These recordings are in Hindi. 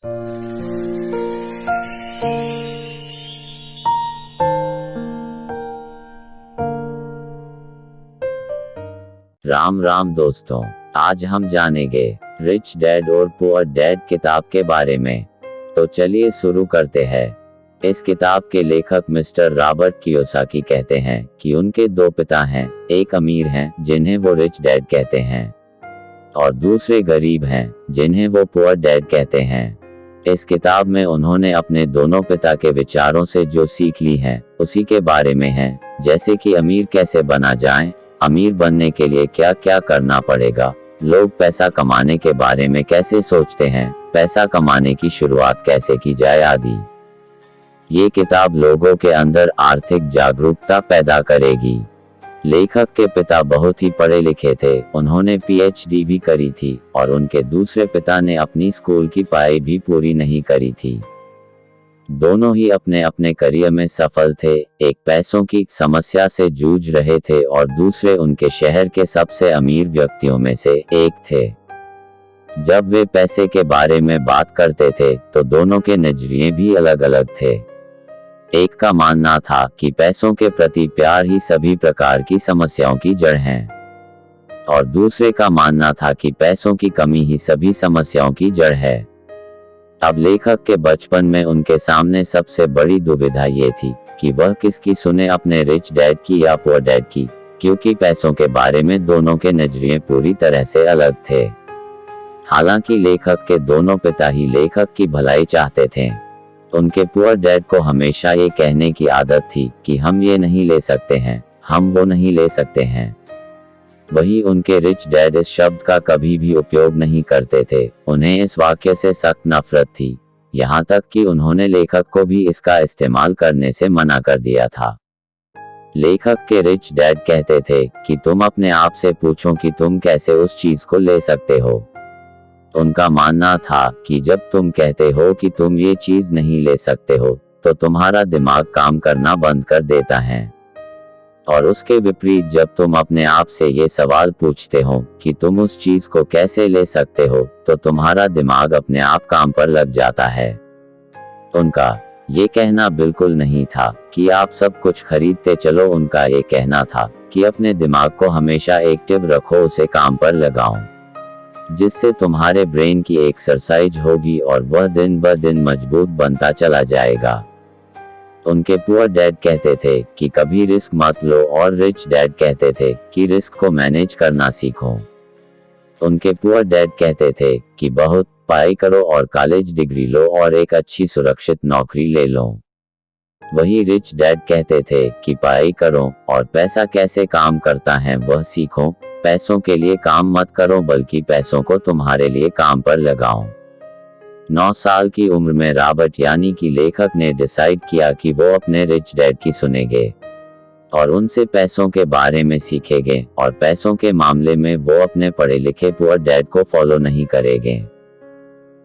राम राम दोस्तों, आज हम जानेंगे रिच डैड और पुअर डैड किताब के बारे में। तो चलिए शुरू करते हैं। इस किताब के लेखक मिस्टर रॉबर्ट कियोसाकी कहते हैं कि उनके दो पिता हैं, एक अमीर हैं जिन्हें वो रिच डैड कहते हैं और दूसरे गरीब हैं जिन्हें वो पुअर डैड कहते हैं। इस किताब में उन्होंने अपने दोनों पिता के विचारों से जो सीख ली है उसी के बारे में है, जैसे कि अमीर कैसे बना जाए, अमीर बनने के लिए क्या क्या करना पड़ेगा, लोग पैसा कमाने के बारे में कैसे सोचते हैं, पैसा कमाने की शुरुआत कैसे की जाए आदि। ये किताब लोगों के अंदर आर्थिक जागरूकता पैदा करेगी। लेखक के पिता बहुत ही पढ़े लिखे थे, उन्होंने पीएचडी भी करी थी और उनके दूसरे पिता ने अपनी स्कूल की पढ़ाई भी पूरी नहीं करी थी। दोनों ही अपने अपने करियर में सफल थे, एक पैसों की समस्या से जूझ रहे थे और दूसरे उनके शहर के सबसे अमीर व्यक्तियों में से एक थे। जब वे पैसे के बारे में बात करते थे तो दोनों के नजरिए भी अलग अलग थे। एक का मानना था कि पैसों के प्रति प्यार ही सभी प्रकार की समस्याओं की जड़ है और दूसरे का मानना था कि पैसों की कमी ही सभी समस्याओं की जड़ है। अब लेखक के बचपन में उनके सामने सबसे बड़ी दुविधा ये थी कि वह किसकी सुने, अपने रिच डैड की या पुअर डैड की, क्योंकि पैसों के बारे में दोनों के नजरिए पूरी तरह से अलग थे। हालांकि लेखक के दोनों पिता ही लेखक की भलाई चाहते थे। उनके पुअर डैड को हमेशा ये कहने की आदत थी कि हम ये नहीं ले सकते हैं, हम वो नहीं ले सकते हैं। वही उनके रिच डैड इस शब्द का कभी भी उपयोग नहीं करते थे, उन्हें इस वाक्य से सख्त नफरत थी, यहाँ तक कि उन्होंने लेखक को भी इसका इस्तेमाल करने से मना कर दिया था। लेखक के रिच डैड कहते थे कि तुम अपने आप से पूछो कि तुम कैसे उस चीज को ले सकते हो। उनका मानना था कि जब तुम कहते हो कि तुम ये चीज नहीं ले सकते हो तो तुम्हारा दिमाग काम करना बंद कर देता है, और उसके विपरीत जब तुम अपने आप से ये सवाल पूछते हो कि तुम उस चीज को कैसे ले सकते हो तो तुम्हारा दिमाग अपने आप काम पर लग जाता है। उनका ये कहना बिल्कुल नहीं था कि आप सब कुछ खरीदते चलो, उनका ये कहना था कि अपने दिमाग को हमेशा एक्टिव रखो, उसे काम पर लगाओ, जिससे तुम्हारे ब्रेन की एक्सरसाइज होगी और वह दिन ब दिन मजबूत बनता चला जाएगा। उनके पुअर डैड कहते थे कि कभी रिस्क मत लो और रिच डैड कहते थे कि रिस्क को मैनेज करना सीखो। उनके पुअर डैड कहते थे कि बहुत पढ़ाई करो और कॉलेज डिग्री लो और एक अच्छी सुरक्षित नौकरी ले लो। वही रिच डैड कहते थे कि पढ़ाई करो और पैसा कैसे काम करता है वह सीखो, पैसों के लिए काम मत करो बल्कि पैसों को तुम्हारे लिए काम पर लगाओ। 9 साल की उम्र में रॉबर्ट यानी कि लेखक ने डिसाइड किया कि वो अपने रिच डैड की सुनेंगे और उनसे पैसों के बारे में सीखेंगे और पैसों के मामले में वो अपने पढ़े लिखे पुअर डैड को फॉलो नहीं करेंगे।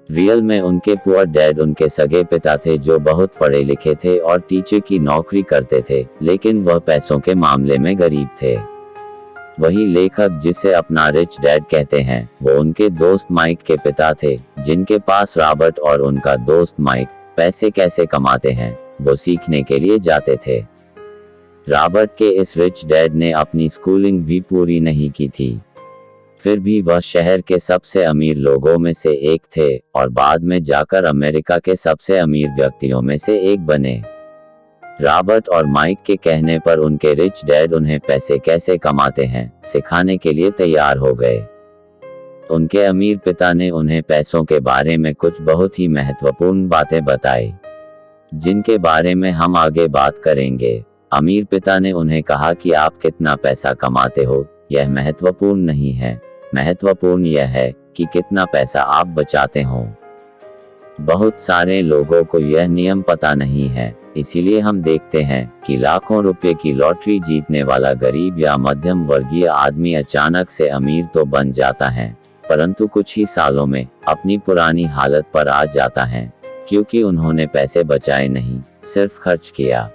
रियल में उनके पुअर डैड उनके सगे पिता थे जो बहुत पढ़े लिखे थे और टीचर की नौकरी करते थे, लेकिन वह पैसों के मामले में गरीब थे। वही लेखक जिसे अपना रिच डैड कहते हैं वो उनके दोस्त माइक के पिता थे, जिनके पास रॉबर्ट और उनका दोस्त माइक पैसे कैसे कमाते हैं वो सीखने के लिए जाते थे। रॉबर्ट के इस रिच डैड ने अपनी स्कूलिंग भी पूरी नहीं की थी, फिर भी वह शहर के सबसे अमीर लोगों में से एक थे और बाद में जाकर अमेरिका के सबसे अमीर व्यक्तियों में से एक बने। रॉबर्ट और माइक के कहने पर उनके रिच डैड उन्हें पैसे कैसे कमाते हैं सिखाने के लिए तैयार हो गए। उनके अमीर पिता ने उन्हें पैसों के बारे में कुछ बहुत ही महत्वपूर्ण बातें बताई, जिनके बारे में हम आगे बात करेंगे। अमीर पिता ने उन्हें कहा कि आप कितना पैसा कमाते हो यह महत्वपूर्ण नहीं है, महत्वपूर्ण यह है कि कितना पैसा आप बचाते हो। बहुत सारे लोगों को यह नियम पता नहीं है, इसीलिए हम देखते हैं कि लाखों रुपए की लॉटरी जीतने वाला गरीब या मध्यम वर्गीय आदमी अचानक से अमीर तो बन जाता है, परंतु कुछ ही सालों में अपनी पुरानी हालत पर आ जाता है, क्योंकि उन्होंने पैसे बचाए नहीं, सिर्फ खर्च किया।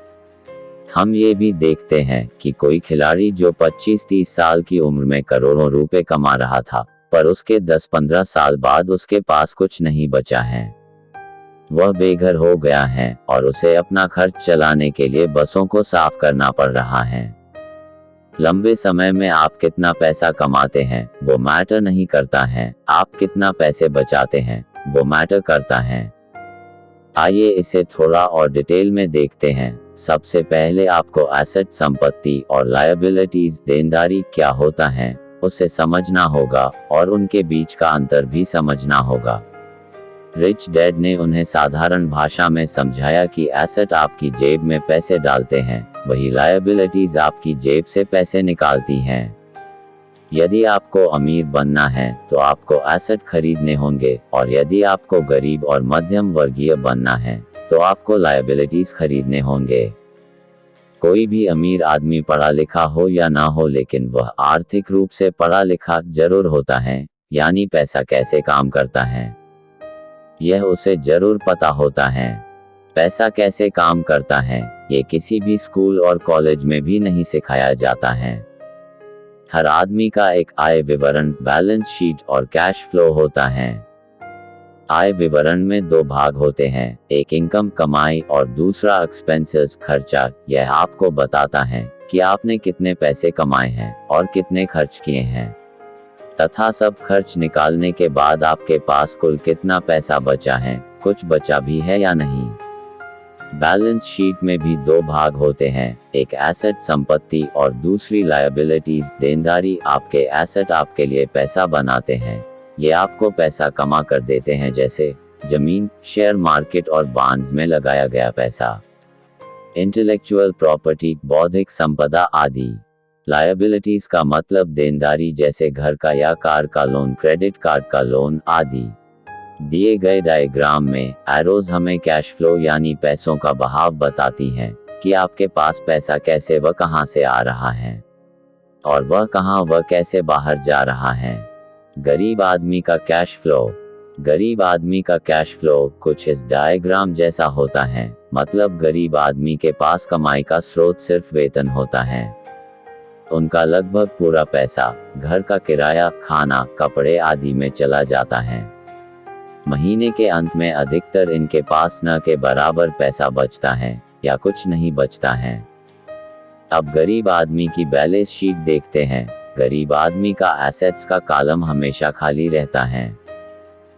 हम ये भी देखते हैं कि कोई खिलाड़ी जो 25-30 साल की उम्र में करोड़ों रुपए कमा रहा था, पर उसके 10-15 साल बाद उसके पास कुछ नहीं बचा है। वह बेघर हो गया है और उसे अपना खर्च चलाने के लिए बसों को साफ करना पड़ रहा है। लंबे समय में आप कितना पैसा कमाते हैं वो मैटर नहीं करता है, आप कितना पैसे बचाते हैं वो मैटर करता है। आइए इसे थोड़ा और डिटेल में देखते हैं। सबसे पहले आपको एसेट संपत्ति और लायबिलिटीज देनदारी क्या होता है उसे समझना होगा और उनके बीच का अंतर भी समझना होगा। रिच डैड ने उन्हें साधारण भाषा में समझाया कि एसेट आपकी जेब में पैसे डालते हैं, वही लायबिलिटीज आपकी जेब से पैसे निकालती हैं। यदि आपको अमीर बनना है तो आपको एसेट खरीदने होंगे और यदि आपको गरीब और मध्यम वर्गीय बनना है तो आपको लायबिलिटीज खरीदने होंगे। कोई भी अमीर आदमी पढ़ा लिखा हो या ना हो लेकिन वह आर्थिक रूप से पढ़ा लिखा जरूर होता है, यानी पैसा कैसे काम करता है यह उसे जरूर पता होता है। पैसा कैसे काम करता है ये किसी भी स्कूल और कॉलेज में भी नहीं सिखाया जाता है। हर आदमी का एक आय विवरण, बैलेंस शीट और कैश फ्लो होता है। आय विवरण में दो भाग होते हैं, एक इनकम कमाई और दूसरा एक्सपेंसेस खर्चा। यह आपको बताता है कि आपने कितने पैसे कमाए हैं और कितने खर्च किए हैं तथा सब खर्च निकालने के बाद आपके पास कुल कितना पैसा बचा है, कुछ बचा भी है या नहीं। बैलेंस शीट में भी दो भाग होते हैं, एक एसेट संपत्ति और दूसरी लायबिलिटीज देनदारी। आपके एसेट आपके लिए पैसा बनाते हैं, ये आपको पैसा कमा कर देते हैं, जैसे जमीन, शेयर मार्केट और बॉन्ड्स में लगाया गया पैसा। इंटेलेक्चुअल प्रॉपर्टी, बौद्धिक संपदा आदि। लायबिलिटीज का मतलब देनदारी जैसे घर का या कार का लोन, क्रेडिट कार्ड का लोन आदि। दिए गए डायग्राम में एरोज हमें कैश फ्लो यानी पैसों का बहाव बताती हैं कि आपके पास पैसा कैसे व कहां से आ रहा है और वह कहां व कैसे बाहर जा रहा है। गरीब आदमी का कैश फ्लो। गरीब आदमी का कैश फ्लो कुछ इस डायग्राम जैसा होता है, मतलब गरीब आदमी के पास कमाई का स्रोत सिर्फ वेतन होता है। उनका लगभग पूरा पैसा घर का किराया, खाना, कपड़े आदि में चला जाता है। महीने के अंत में अधिकतर इनके पास न के बराबर पैसा बचता है या कुछ नहीं बचता है। अब गरीब आदमी की बैलेंस शीट देखते हैं। गरीब आदमी का एसेट्स का कॉलम हमेशा खाली रहता है।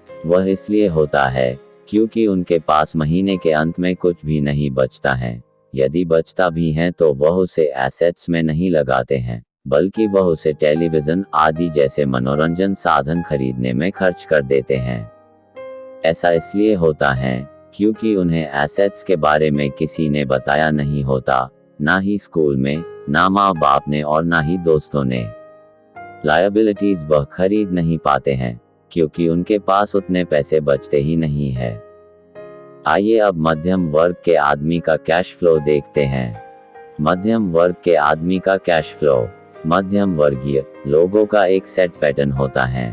वह इसलिए होता है क्योंकि उनके पास महीने के अंत में कुछ भी नहीं बचता है। यदि बचता भी है तो वह उसे एसेट्स में नहीं लगाते हैं, बल्कि वह उसे टेलीविजन आदि जैसे मनोरंजन साधन खरीदने में खर्च कर देते हैं। ऐसा इसलिए होता है क्योंकि उन्हें एसेट्स के बारे में किसी ने बताया नहीं होता, ना ही स्कूल में, ना माँ बाप ने और ना ही दोस्तों ने। लायबिलिटीज वह खरीद नहीं पाते हैं क्योंकि उनके पास उतने पैसे बचते ही नहीं है। आइए अब मध्यम वर्ग के आदमी का कैश फ्लो देखते हैं। मध्यम वर्ग के आदमी का कैश फ्लो। मध्यम वर्गीय लोगों का एक सेट पैटर्न होता है।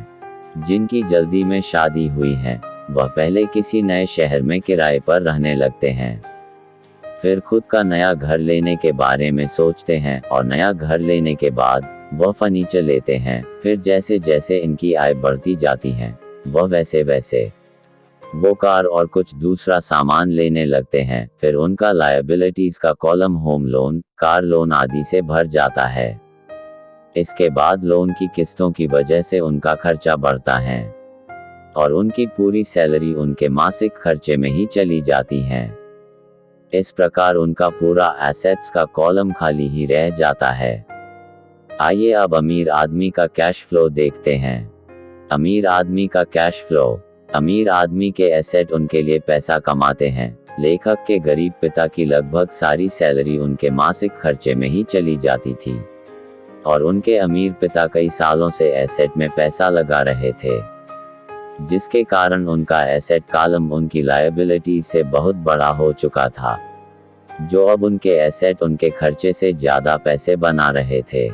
जिनकी जल्दी में शादी हुई है वह पहले किसी नए शहर में किराए पर रहने लगते हैं, फिर खुद का नया घर लेने के बारे में सोचते हैं और नया घर लेने के बाद वह फर्नीचर लेते हैं। फिर जैसे जैसे इनकी आय बढ़ती जाती है वह वैसे वैसे वो कार और कुछ दूसरा सामान लेने लगते हैं। फिर उनका लायबिलिटीज का column home loan, car loan आदि से भर जाता है। इसके बाद लोन की किस्तों की वजह से उनका खर्चा बढ़ता है और उनकी पूरी सैलरी उनके मासिक खर्चे में ही चली जाती है। इस प्रकार उनका पूरा एसेट्स का कॉलम खाली ही रह जाता है। आइए अब अमीर आदमी का कैश फ्लो देखते हैं। अमीर आदमी का कैश फ्लो। अमीर आदमी के एसेट उनके लिए पैसा कमाते हैं। लेखक के गरीब पिता की लगभग सारी सैलरी उनके मासिक खर्चे में ही चली जाती थी और उनके अमीर पिता कई सालों से एसेट में पैसा लगा रहे थे, जिसके कारण उनका एसेट कॉलम उनकी लायबिलिटी से बहुत बड़ा हो चुका था, जो अब उनके एसेट उनके खर्चे से ज्यादा पैसे बना रहे थे।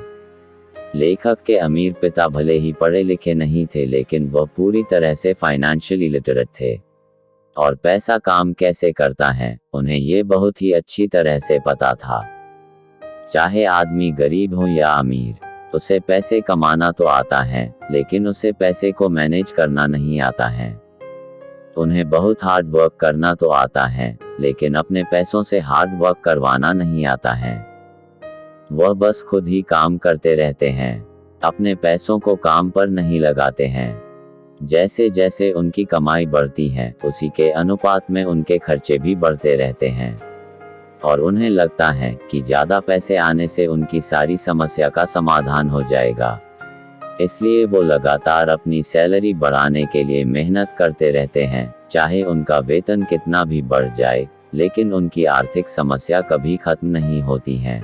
लेखक के अमीर पिता भले ही पढ़े लिखे नहीं थे, लेकिन वह पूरी तरह से फाइनेंशियली लिटरेट थे और पैसा काम कैसे करता है उन्हें ये बहुत ही अच्छी तरह से पता था। चाहे आदमी गरीब हो या अमीर, उसे पैसे कमाना तो आता है, लेकिन उसे पैसे को मैनेज करना नहीं आता है। उन्हें बहुत हार्ड वर्क करना तो आता है, लेकिन अपने पैसों से हार्ड वर्क करवाना नहीं आता है। वह बस खुद ही काम करते रहते हैं, अपने पैसों को काम पर नहीं लगाते हैं। जैसे जैसे उनकी कमाई बढ़ती है, उसी के अनुपात में उनके खर्चे भी बढ़ते रहते हैं, और उन्हें लगता है कि ज़्यादा पैसे आने से उनकी सारी समस्या का समाधान हो जाएगा। इसलिए वो लगातार अपनी सैलरी बढ़ाने के लिए मेहनत करते रहते हैं, चाहे उनका वेतन कितना भी बढ़ जाए, लेकिन उनकी आर्थिक समस्या कभी खत्म नहीं होती है।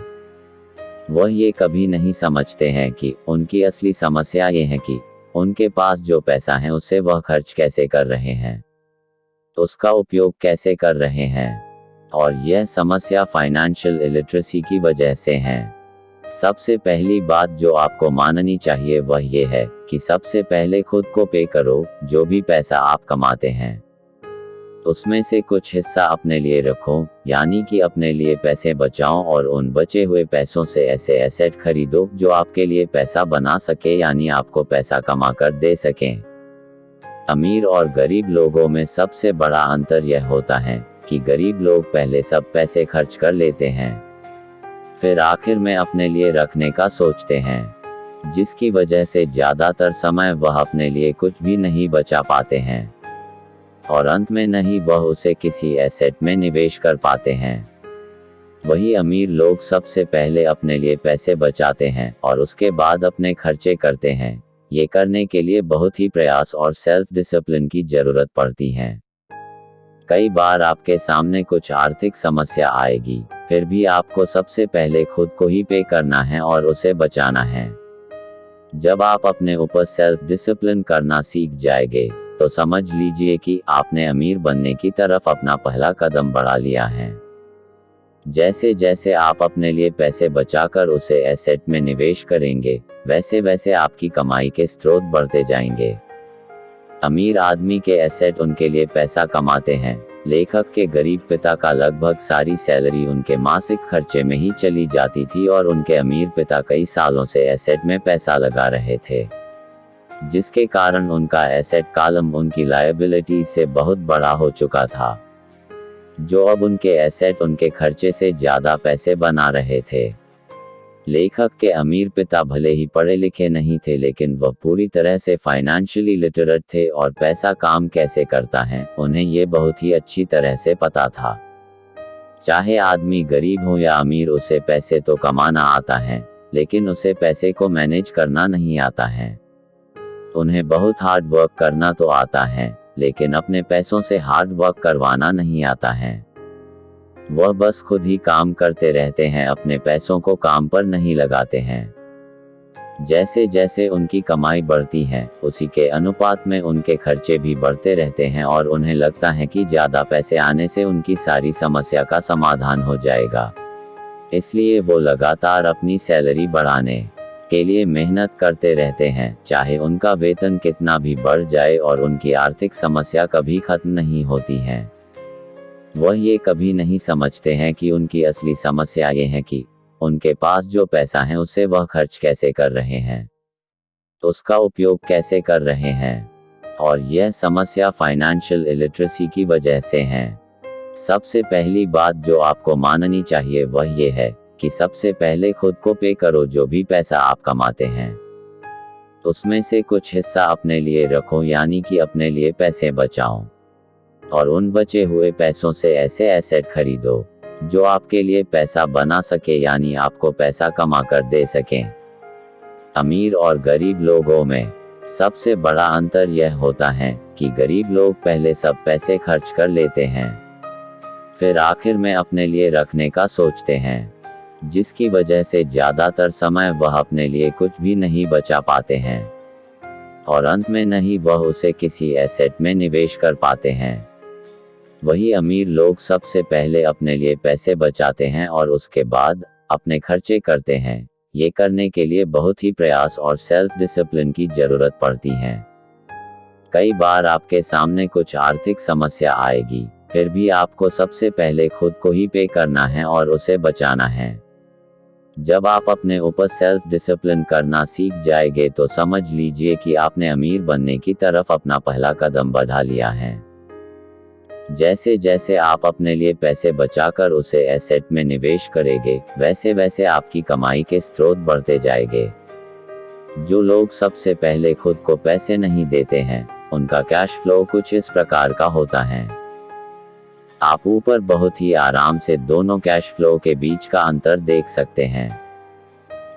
वह ये कभी नहीं समझते हैं कि उनकी असली समस्या ये है कि उनके पास जो पैसा है उससे वह खर्च कैसे कर रहे हैं, उसका उपयोग कैसे कर रहे हैं, और यह समस्या फाइनेंशियल इलिटरेसी की वजह से है। सबसे पहली बात जो आपको माननी चाहिए वह ये है कि सबसे पहले खुद को पे करो। जो भी पैसा आप कमाते हैं उसमें से कुछ हिस्सा अपने लिए रखो, यानी कि अपने लिए पैसे बचाओ, और उन बचे हुए पैसों से ऐसे एसेट खरीदो जो आपके लिए पैसा बना सके, यानी आपको पैसा कमा कर दे सकें। अमीर और गरीब लोगों में सबसे बड़ा अंतर यह होता है कि गरीब लोग पहले सब पैसे खर्च कर लेते हैं, फिर आखिर में अपने लिए रखने का सोचते हैं, जिसकी वजह से ज़्यादातर समय वह अपने लिए कुछ भी नहीं बचा पाते हैं, और अंत में नहीं वह उसे किसी एसेट में निवेश कर पाते हैं। वही अमीर लोग सबसे पहले अपने लिए पैसे बचाते हैं और उसके बाद अपने खर्चे करते हैं। ये करने के लिए बहुत ही प्रयास और सेल्फ डिसिप्लिन की जरूरत पड़ती है। कई बार आपके सामने कुछ आर्थिक समस्या आएगी, फिर भी आपको सबसे पहले खुद को ही पे करना है और उसे बचाना है। जब आप अपने ऊपर सेल्फ डिसिप्लिन करना सीख जाएंगे, तो समझ लीजिए कि आपने अमीर बनने की तरफ अपना पहला कदम बढ़ा लिया है। जैसे जैसे आप अपने लिए पैसे बचाकर उसे एसेट में निवेश करेंगे, वैसे वैसे आपकी कमाई के स्रोत बढ़ते जाएंगे। अमीर आदमी के एसेट उनके लिए पैसा कमाते हैं। लेखक के गरीब पिता का लगभग सारी सैलरी उनके मासिक खर्चे में ही चली जाती थी, और उनके अमीर पिता कई सालों से एसेट में पैसा लगा रहे थे, जिसके कारण उनका एसेट कॉलम उनकी लायबिलिटी से बहुत बड़ा हो चुका था, जो अब उनके एसेट उनके खर्चे से ज़्यादा पैसे बना रहे थे। लेखक के अमीर पिता भले ही पढ़े लिखे नहीं थे, लेकिन वह पूरी तरह से फाइनेंशियली लिटरेट थे, और पैसा काम कैसे करता है उन्हें ये बहुत ही अच्छी तरह से पता था। चाहे आदमी गरीब हो या अमीर, उसे पैसे तो कमाना आता है, लेकिन उसे पैसे को मैनेज करना नहीं आता है। उन्हें बहुत हार्ड वर्क करना तो आता है, लेकिन अपने पैसों से हार्ड वर्क करवाना नहीं आता है। वह बस खुद ही काम करते रहते हैं, अपने पैसों को काम पर नहीं लगाते हैं। जैसे जैसे उनकी कमाई बढ़ती है, उसी के अनुपात में उनके खर्चे भी बढ़ते रहते हैं, और उन्हें लगता है कि ज़्यादा पैसे आने से उनकी सारी समस्या का समाधान हो जाएगा। इसलिए वो लगातार अपनी सैलरी बढ़ाने के लिए मेहनत करते रहते हैं, चाहे उनका वेतन कितना भी बढ़ जाए, और उनकी आर्थिक समस्या कभी खत्म नहीं होती है। वह ये कभी नहीं समझते हैं कि उनकी असली समस्या ये है कि उनके पास जो पैसा है उसे वह खर्च कैसे कर रहे हैं, उसका उपयोग कैसे कर रहे हैं, और यह समस्या फाइनेंशियल इलिटरेसी की वजह से है। सबसे पहली बात जो आपको माननी चाहिए वह ये है कि सबसे पहले खुद को पे करो। जो भी पैसा आप कमाते हैं उसमें से कुछ हिस्सा अपने लिए रखो, यानी कि अपने लिए पैसे बचाओ, और उन बचे हुए पैसों से ऐसे एसेट खरीदो जो आपके लिए पैसा बना सके, यानी आपको पैसा कमा कर दे सकें। अमीर और गरीब लोगों में सबसे बड़ा अंतर यह होता है कि गरीब लोग पहले सब पैसे खर्च कर लेते हैं, फिर आखिर में अपने लिए रखने का सोचते हैं, जिसकी वजह से ज़्यादातर समय वह अपने लिए कुछ भी नहीं बचा पाते हैं, और अंत में नहीं वह उसे किसी एसेट में निवेश कर पाते हैं। वही अमीर लोग सबसे पहले अपने लिए पैसे बचाते हैं और उसके बाद अपने खर्चे करते हैं। ये करने के लिए बहुत ही प्रयास और सेल्फ डिसिप्लिन की जरूरत पड़ती है। कई बार आपके सामने कुछ आर्थिक समस्या आएगी, फिर भी आपको सबसे पहले खुद को ही पे करना है और उसे बचाना है। जब आप अपने ऊपर सेल्फ डिसिप्लिन करना सीख जाएंगे, तो समझ लीजिए कि आपने अमीर बनने की तरफ अपना पहला कदम बढ़ा लिया है। जैसे जैसे आप अपने लिए पैसे बचाकर उसे एसेट में निवेश करेंगे, वैसे वैसे आपकी कमाई के स्रोत बढ़ते जाएंगे। जो लोग सबसे पहले खुद को पैसे नहीं देते हैं, उनका कैश फ्लो कुछ इस प्रकार का होता है। आप ऊपर बहुत ही आराम से दोनों कैश फ्लो के बीच का अंतर देख सकते हैं।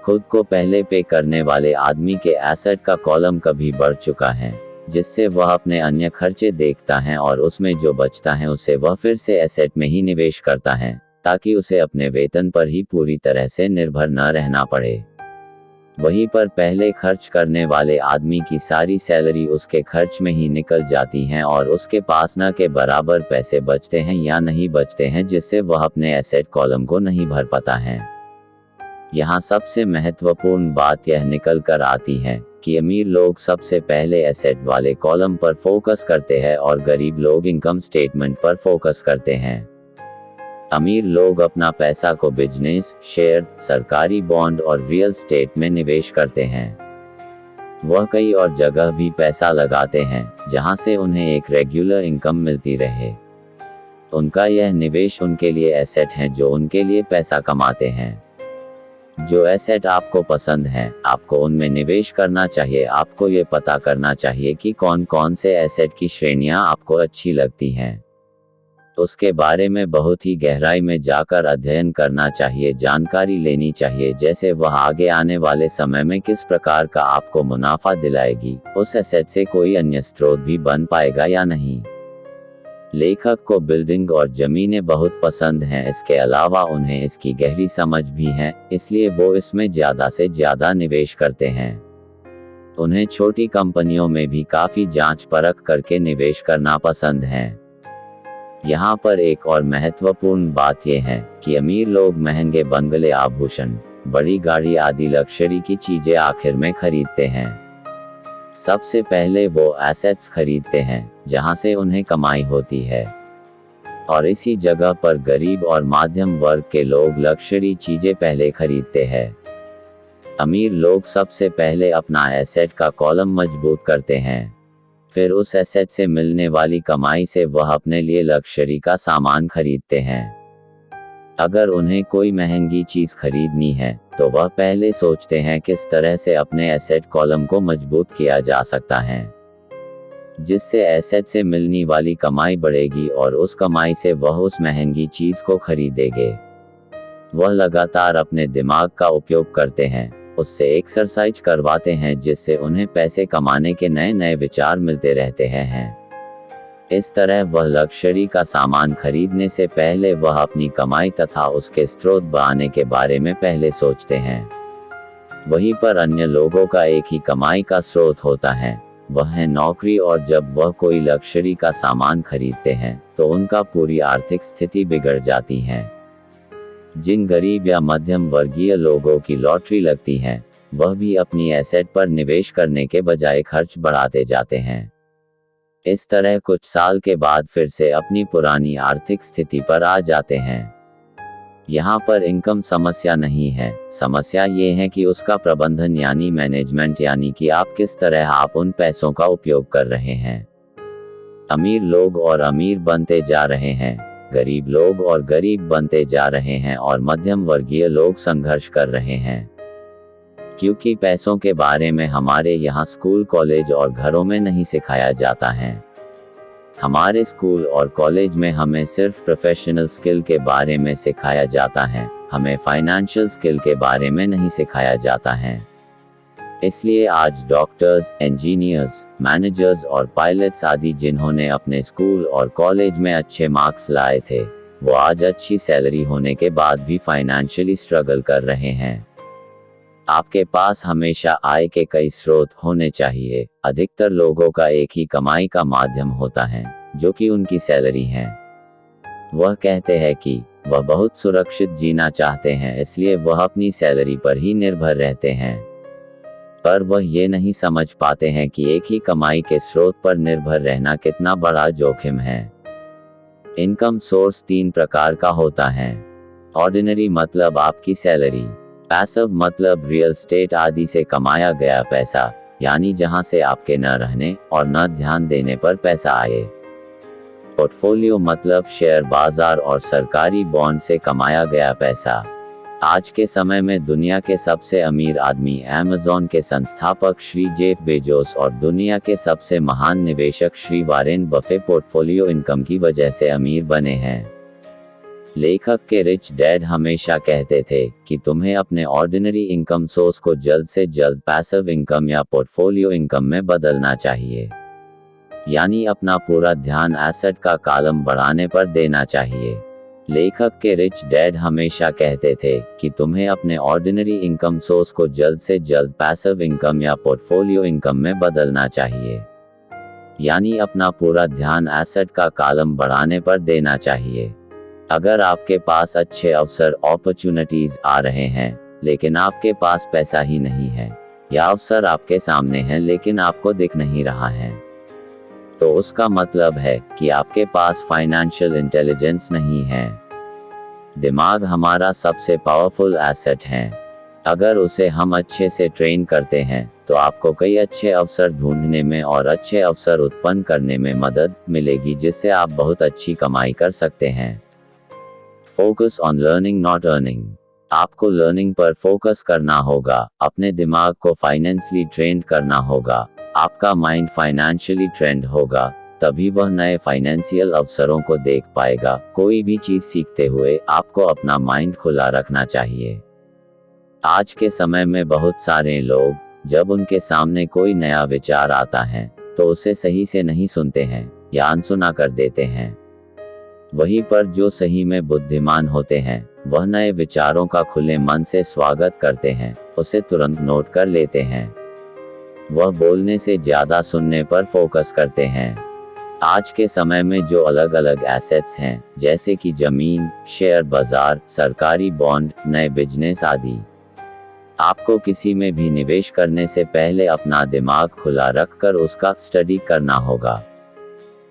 खुद को पहले पे करने वाले आदमी के एसेट का कॉलम कभी बढ़ चुका है, जिससे वह अपने अन्य खर्चे देखता है और उसमें जो बचता है उसे वह फिर से एसेट में ही निवेश करता है, ताकि उसे अपने वेतन पर ही पूरी तरह से निर्भर न रहना पड़े। वहीं पर पहले खर्च करने वाले आदमी की सारी सैलरी उसके खर्च में ही निकल जाती हैं और उसके पास न के बराबर पैसे बचते हैं या नहीं बचते हैं, जिससे वह अपने एसेट कॉलम को नहीं भर पाता है। यहाँ सबसे महत्वपूर्ण बात यह निकल कर आती है कि अमीर लोग सबसे पहले एसेट वाले कॉलम पर फोकस करते हैं और गरीब लोग इनकम स्टेटमेंट पर फोकस करते हैं। अमीर लोग अपना पैसा को बिजनेस, शेयर, सरकारी बॉन्ड और रियल एस्टेट में निवेश करते हैं। वह कई और जगह भी पैसा लगाते हैं जहां से उन्हें एक रेगुलर इनकम मिलती रहे। उनका यह निवेश उनके लिए एसेट हैं जो उनके लिए पैसा कमाते हैं। जो एसेट आपको पसंद है, आपको उनमें निवेश करना चाहिए। आपको ये पता करना चाहिए कि कौन कौन से एसेट की श्रेणियां आपको अच्छी लगती हैं। उसके बारे में बहुत ही गहराई में जाकर अध्ययन करना चाहिए, जानकारी लेनी चाहिए, जैसे वह आगे आने वाले समय में किस प्रकार का आपको मुनाफा दिलाएगी, उस एसेट से कोई अन्य स्रोत भी बन पाएगा या नहीं। लेखक को बिल्डिंग और जमीनें बहुत पसंद हैं, इसके अलावा उन्हें इसकी गहरी समझ भी है, इसलिए वो इसमें ज़्यादा से ज़्यादा निवेश करते हैं। उन्हें छोटी कंपनियों में भी काफ़ी जांच परख करके निवेश करना पसंद है। यहाँ पर एक और महत्वपूर्ण बात यह है कि अमीर लोग महंगे बंगले, आभूषण, बड़ी गाड़ी आदि लग्जरी की चीज़ें आखिर में खरीदते हैं। सबसे पहले वो एसेट्स खरीदते हैं जहां से उन्हें कमाई होती है, और इसी जगह पर गरीब और मध्यम वर्ग के लोग लग्जरी चीजें पहले खरीदते हैं। अमीर लोग सबसे पहले अपना एसेट का कॉलम मजबूत करते हैं, फिर उस एसेट से मिलने वाली कमाई से वह अपने लिए लग्जरी का सामान खरीदते हैं। अगर उन्हें कोई महंगी चीज खरीदनी है तो वह पहले सोचते हैं किस तरह से अपने एसेट कॉलम को मजबूत किया जा सकता है, जिससे एसेट से मिलने वाली कमाई बढ़ेगी और उस कमाई से वह उस महंगी चीज को खरीदेंगे। वह लगातार अपने दिमाग का उपयोग करते हैं, उससे एक्सरसाइज करवाते हैं, जिससे उन्हें पैसे कमाने के नए नए विचार मिलते रहते हैं। इस तरह वह लग्जरी का सामान खरीदने से पहले वह अपनी कमाई तथा उसके स्रोत बढ़ाने के बारे में पहले सोचते हैं। वहीं पर अन्य लोगों का एक ही कमाई का स्रोत होता है, वह है नौकरी, और जब वह कोई लग्जरी का सामान खरीदते हैं तो उनका पूरी आर्थिक स्थिति बिगड़ जाती है। जिन गरीब या मध्यम वर्गीय लोगों की लॉटरी लगती है, वह भी अपनी एसेट पर निवेश करने के बजाय खर्च बढ़ाते जाते हैं। इस तरह कुछ साल के बाद फिर से अपनी पुरानी आर्थिक स्थिति पर आ जाते हैं। यहाँ पर इनकम समस्या नहीं है, समस्या ये है कि उसका प्रबंधन यानी मैनेजमेंट, यानी कि आप किस तरह आप उन पैसों का उपयोग कर रहे हैं। अमीर लोग और अमीर बनते जा रहे हैं, गरीब लोग और गरीब बनते जा रहे हैं, और मध्यम वर्गीय लोग संघर्ष कर रहे हैं, क्योंकि पैसों के बारे में हमारे यहाँ स्कूल, कॉलेज और घरों में नहीं सिखाया जाता है। हमारे स्कूल और कॉलेज में हमें सिर्फ प्रोफेशनल स्किल के बारे में सिखाया जाता है, हमें फाइनेंशियल स्किल के बारे में नहीं सिखाया जाता है। इसलिए आज डॉक्टर्स, इंजीनियर्स, मैनेजर्स और पायलट्स आदि जिन्होंने अपने स्कूल और कॉलेज में अच्छे मार्क्स लाए थे, वो आज अच्छी सैलरी होने के बाद भी फाइनेंशियली स्ट्रगल कर रहे हैं। आपके पास हमेशा आय के कई स्रोत होने चाहिए। अधिकतर लोगों का एक ही कमाई का माध्यम होता है, जो कि उनकी सैलरी है। वह कहते हैं कि वह बहुत सुरक्षित जीना चाहते हैं, इसलिए वह अपनी सैलरी पर ही निर्भर रहते हैं। पर वह ये नहीं समझ पाते हैं कि एक ही कमाई के स्रोत पर निर्भर रहना कितना बड़ा जोखिम है। इनकम सोर्स 3 प्रकार का होता है। ऑर्डिनरी मतलब आपकी सैलरी, पैसिव मतलब रियल एस्टेट आदि से कमाया गया पैसा, यानी जहां से आपके न रहने और न ध्यान देने पर पैसा आए। पोर्टफोलियो मतलब शेयर बाजार और सरकारी बॉन्ड से कमाया गया पैसा। आज के समय में दुनिया के सबसे अमीर आदमी अमेज़न के संस्थापक श्री जेफ बेजोस और दुनिया के सबसे महान निवेशक Shri Warren Buffett portfolio income की वजह से अमीर बने हैं। लेखक के रिच डैड हमेशा कहते थे कि तुम्हें अपने ऑर्डिनरी इनकम सोर्स को जल्द से जल्द पैसिव इनकम या पोर्टफोलियो इनकम में बदलना चाहिए, यानी अपना पूरा ध्यान एसेट का कॉलम बढ़ाने पर देना चाहिए। लेखक के रिच डैड हमेशा कहते थे कि तुम्हें अपने ऑर्डिनरी इनकम सोर्स को जल्द से जल्द पैसिव इनकम या पोर्टफोलियो इनकम में बदलना चाहिए, यानी अपना पूरा ध्यान एसेट का कॉलम बढ़ाने पर देना चाहिए। अगर आपके पास अच्छे अवसर अपॉर्चुनिटीज आ रहे हैं लेकिन आपके पास पैसा ही नहीं है, या अवसर आपके सामने हैं लेकिन आपको दिख नहीं रहा है, तो उसका मतलब है कि आपके पास फाइनेंशियल इंटेलिजेंस नहीं है। दिमाग हमारा सबसे पावरफुल एसेट है। अगर उसे हम अच्छे से ट्रेन करते हैं तो आपको कई अच्छे अवसर ढूंढने में और अच्छे अवसर उत्पन्न करने में मदद मिलेगी, जिससे आप बहुत अच्छी कमाई कर सकते हैं। Focus on learning not earning. आपको लर्निंग पर फोकस करना होगा, अपने दिमाग को फाइनेंशियली ट्रेन करना होगा। आपका माइंड फाइनेंशियली ट्रेंड होगा, तभी वह नए फाइनेंशियल अवसरों को देख पाएगा। कोई भी चीज सीखते हुए आपको अपना माइंड खुला रखना चाहिए। आज के समय में बहुत सारे लोग जब उनके सामने कोई नया विचार आता है तो उसे सही से नहीं सुनते हैं या अनसुना कर देते हैं। वहीं पर जो सही में बुद्धिमान होते हैं वह नए विचारों का खुले मन से स्वागत करते हैं, उसे तुरंत नोट कर लेते हैं। वह बोलने से ज्यादा सुनने पर फोकस करते हैं। आज के समय में जो अलग अलग एसेट्स हैं, जैसे कि जमीन, शेयर बाजार, सरकारी बॉन्ड, नए बिजनेस आदि, आपको किसी में भी निवेश करने से पहले अपना दिमाग खुला रखकर उसका स्टडी करना होगा।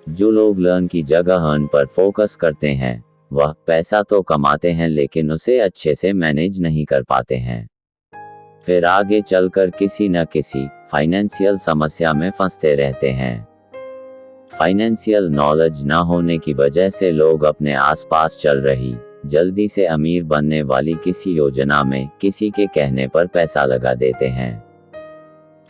जो लोग लर्न की जगह अर्न पर फोकस करते हैं वह पैसा तो कमाते हैं लेकिन उसे अच्छे से मैनेज नहीं कर पाते हैं, फिर आगे चलकर किसी न किसी फाइनेंशियल समस्या में फंसते रहते हैं। फाइनेंशियल नॉलेज न होने की वजह से लोग अपने आसपास चल रही जल्दी से अमीर बनने वाली किसी योजना में किसी के कहने पर पैसा लगा देते हैं,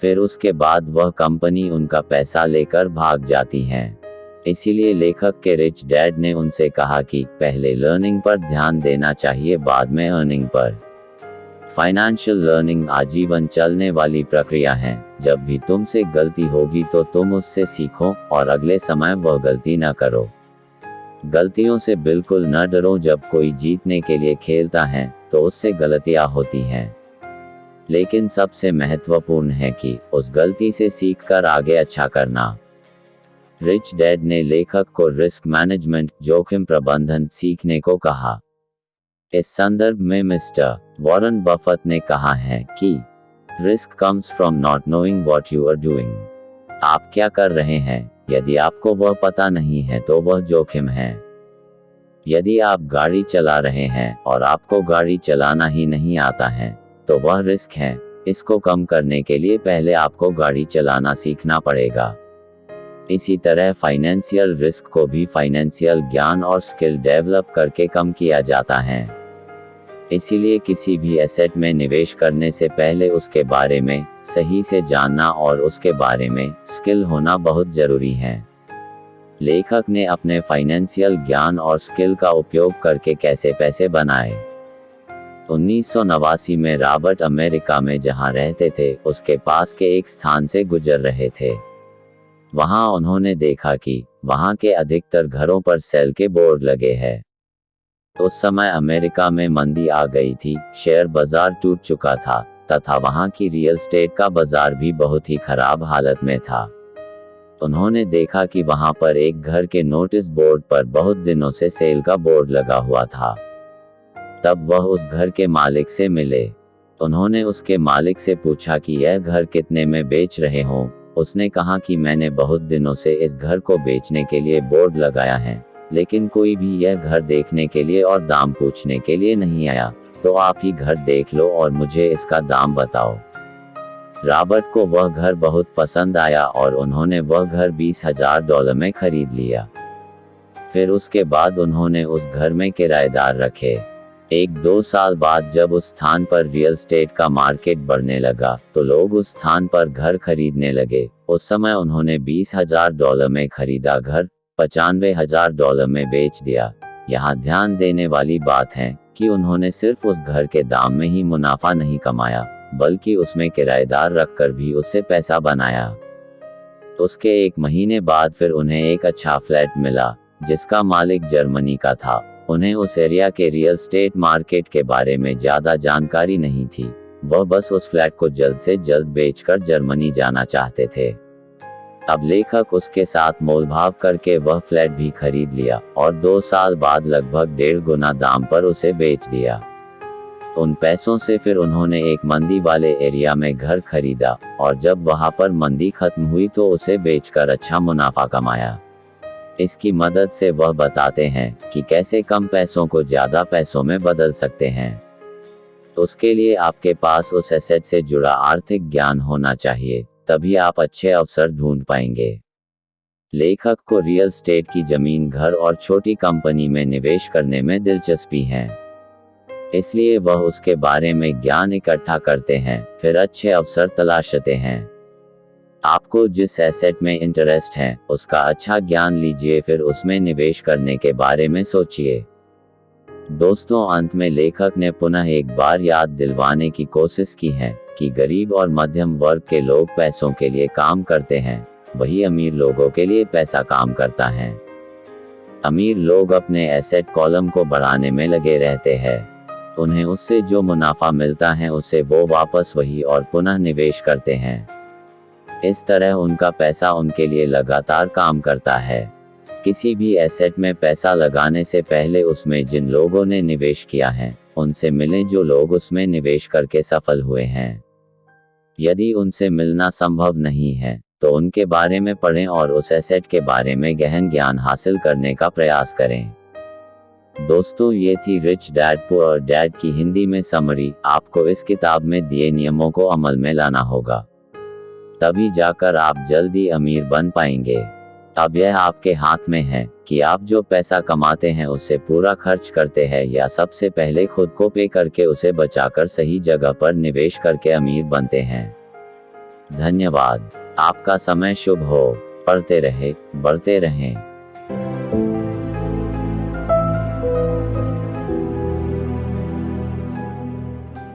फिर उसके बाद वह कंपनी उनका पैसा लेकर भाग जाती है। इसीलिए लेखक के रिच डैड ने उनसे कहा कि पहले लर्निंग पर ध्यान देना चाहिए, बाद में अर्निंग पर। फाइनेंशियल लर्निंग आजीवन चलने वाली प्रक्रिया है। जब भी तुमसे गलती होगी तो तुम उससे सीखो और अगले समय वह गलती न करो। गलतियों से बिल्कुल न डरो। जब कोई जीतने के लिए खेलता है तो उससे गलतियां होती हैं, लेकिन सबसे महत्वपूर्ण है कि उस गलती से सीखकर आगे अच्छा करना। रिच डैड ने लेखक को रिस्क मैनेजमेंट, जोखिम प्रबंधन सीखने को कहा। इस संदर्भ में मिस्टर वॉरेन बफेट ने कहा है कि risk comes from not knowing what you are doing. आप क्या कर रहे हैं, यदि आपको वह पता नहीं है तो वह जोखिम है। यदि आप गाड़ी चला रहे हैं और आपको गाड़ी चलाना ही नहीं आता है तो वह रिस्क है। इसको कम करने के लिए पहले आपको गाड़ी चलाना सीखना पड़ेगा। इसी तरह फाइनेंशियल रिस्क को भी फाइनेंशियल ज्ञान और स्किल डेवलप करके कम किया जाता है। इसीलिए किसी भी एसेट में निवेश करने से पहले उसके बारे में सही से जानना और उसके बारे में स्किल होना बहुत जरूरी है। लेखक ने अपने फाइनेंशियल ज्ञान और स्किल का उपयोग करके कैसे पैसे बनाए। 1989 में रॉबर्ट अमेरिका में जहां रहते थे उसके पास के एक स्थान से गुजर रहे थे। वहां उन्होंने देखा कि वहां के अधिकतर घरों पर सेल के बोर्ड लगे हैं। उस समय अमेरिका में मंदी आ गई थी, शेयर बाजार टूट चुका था तथा वहां की रियल एस्टेट का बाजार भी बहुत ही खराब हालत में था। उन्होंने देखा कि वहां पर एक घर के नोटिस बोर्ड पर बहुत दिनों से सेल का बोर्ड लगा हुआ था। तब वह उस घर के मालिक से मिले। उन्होंने उसके मालिक से पूछा कि यह घर कितने में बेच रहे हो। उसने कहा कि मैंने बहुत दिनों से इस घर को बेचने के लिए बोर्ड लगाया है, लेकिन कोई भी यह घर देखने के लिए और दाम पूछने के लिए नहीं आया, तो आप ही घर देख लो और मुझे इसका दाम बताओ। रॉबर्ट को वह घर बहुत पसंद आया और उन्होंने वह घर $20,000 में खरीद लिया। फिर उसके बाद उन्होंने उस घर में किराएदार रखे। 1-2 साल बाद जब उस स्थान पर रियल एस्टेट का मार्केट बढ़ने लगा तो लोग उस स्थान पर घर खरीदने लगे। उस समय उन्होंने $20,000 में खरीदा घर $95,000 में बेच दिया। यहाँ ध्यान देने वाली बात है कि उन्होंने सिर्फ उस घर के दाम में ही मुनाफा नहीं कमाया, बल्कि उसमें किराएदार रखकर भी उससे पैसा बनाया। उसके 1 महीने बाद फिर उन्हें एक अच्छा फ्लैट मिला, जिसका मालिक जर्मनी का था। उन्हें उस एरिया के रियल एस्टेट मार्केट के बारे में ज्यादा जानकारी नहीं थी। वह बस उस फ्लैट को जल्द से जल्द बेचकर जर्मनी जाना चाहते थे। अब लेखक उसके साथ मोलभाव करके वह फ्लैट भी खरीद लिया और 2 साल बाद लगभग 1.5 गुना दाम पर उसे बेच दिया। उन पैसों से फिर उन्होंने एक मंदी वाले एरिया में घर खरीदा और जब वहां पर मंदी खत्म हुई तो उसे बेचकर अच्छा मुनाफा कमाया। इसकी मदद से वह बताते हैं कि कैसे कम पैसों को ज्यादा पैसों में बदल सकते हैं। उसके लिए आपके पास उस एसेट से जुड़ा आर्थिक ज्ञान होना चाहिए, तभी आप अच्छे अवसर ढूंढ पाएंगे। लेखक को रियल एस्टेट की जमीन, घर और छोटी कंपनी में निवेश करने में दिलचस्पी है, इसलिए वह उसके बारे में ज्ञान इकट्ठा करते हैं, फिर अच्छे अवसर तलाशते हैं। आपको जिस एसेट में इंटरेस्ट है उसका अच्छा ज्ञान लीजिए, फिर उसमें निवेश करने के बारे में सोचिए। दोस्तों, अंत में लेखक ने पुनः एक बार याद दिलवाने की कोशिश की है कि गरीब और मध्यम वर्ग के लोग पैसों के लिए काम करते हैं, वही अमीर लोगों के लिए पैसा काम करता है। अमीर लोग अपने एसेट कॉलम को बढ़ाने में लगे रहते हैं। उन्हें उससे जो मुनाफा मिलता है उससे वो वापस वही और पुनः निवेश करते हैं। इस तरह उनका पैसा उनके लिए लगातार काम करता है। किसी भी एसेट में पैसा लगाने से पहले उसमें जिन लोगों ने निवेश किया है उनसे मिलें, जो लोग उसमें निवेश करके सफल हुए हैं। यदि उनसे मिलना संभव नहीं है तो उनके बारे में पढ़ें और उस एसेट के बारे में गहन ज्ञान हासिल करने का प्रयास करें। दोस्तों, ये थी रिच डैड पुअर डैड की हिंदी में समरी। आपको इस किताब में दिए नियमों को अमल में लाना होगा, तभी जाकर आप जल्दी अमीर बन पाएंगे। अब यह आपके हाथ में है कि आप जो पैसा कमाते हैं उससे पूरा खर्च करते हैं या सबसे पहले खुद को पे करके उसे बचाकर सही जगह पर निवेश करके अमीर बनते हैं। धन्यवाद। आपका समय शुभ हो। पढ़ते रहे, बढ़ते रहें।